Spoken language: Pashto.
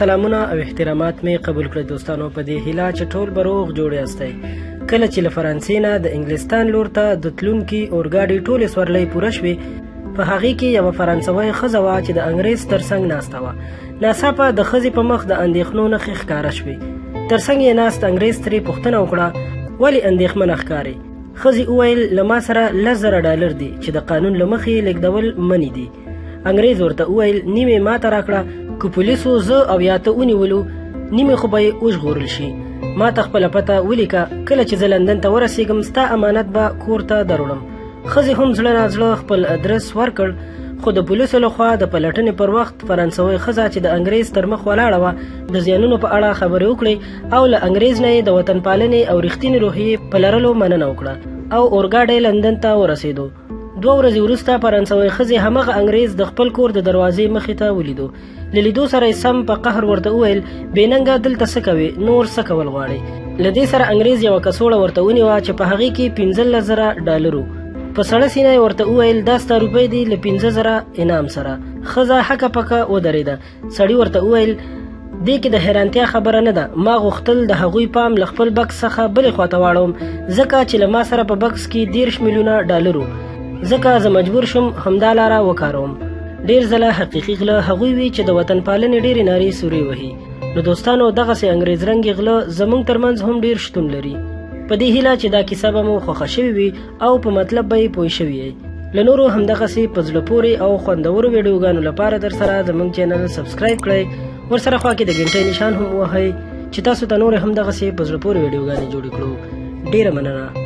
سلامونه او احترامات مې قبول کړئ دوستانو. په دې هیله چې ټول به روغ جوړ یاستئ. کله چې له فرانسې نه د انګلستان لور ته د تلونکي اورګاډي ټولې سورلۍ پوره شوې، په هغې کې یوه فرانسوۍ ښځه وه چې د انګریز تر څنګ ناسته وه. ناڅاپه د ښځې په مخ د اندېښنو نښې ښکاره شوې. تر څنګ یې ناست انګریز ترې پوښتنه وکړه، ولې اندېښمنه ښکارې؟ ښځې وویل، له ما سره $10,000 دي چې د قانون له مخې لیږدول منې دي. انګریز ورته وویل، نیمې ما ته راکړه، که پولیسو زه او یا ته ونیولو، نیمې خو به یې وژغورل شي. ما ته خپله پته ولیکه، کله چې زه لندن ته ورسېږم ستا امانت به کور ته دروړم. ښځې هم زړه نازړه خپل ادرس ورکړ، خو د پولیسو لخوا د پلټنې پر وخت فرانسوۍ ښځه چې د انګریز تر مخ ولاړه وه د زیانونو په اړه خبرې وکړې او له انګریز نه یې د وطن پالنې او رښتینې روحیې په لرلو مننه وکړه او اورګاډی لندن ته ورسېدو. 2 ورځې وروسته فرانسوۍ ښځې همغه انګریز د خپل کور د دروازې مخې ته ولیدو. له لیدو سره یې سم په قهر ورته وویل، بېننګه دلته څه کوې؟ نور څه کول غواړې؟ له دې سره انګریز یوه کڅوړه ورته ونیوه چې په هغې کې $15,000 په سړه سینه یې ورته وویل، دا ستا روپۍ دي له 15,000 انعام سره. ښځه هکه پکه ودرېده. سړي ورته وویل، دې کې د حیرانتیا خبره نه ده، ما غوښتل د هغوی پام له خپل بکس څخه بلې خواته واړوم، ځکه چې له ما سره په بکس کې $10 ملیونه وو، ځکه زه مجبور شم همدا لاره وکاروم. ډېر ځله حقیقي غله هغوی وي چې د وطن پالنې ډېرې نارې سورې وهي. نو دوستانو، دغسې انګریز رنګې غله زموږ ترمنځ هم ډېر شتون لري. په دې هیله چې دا کیسه به مو خوښه شوې وي او په مطلب به یې پوه شوي یئ. له نورو همدغسې په زړه پورې او خوندورو ویډیوګانو لپاره در سره زموږ چینل سبسکرایب کړئ، ورسره خوا کې د ګنټۍ نشان هم ووهئ چې تاسو ته نور همدغسې په زړه پورې ویډیوګانې جوړې کړو. ډېره مننه.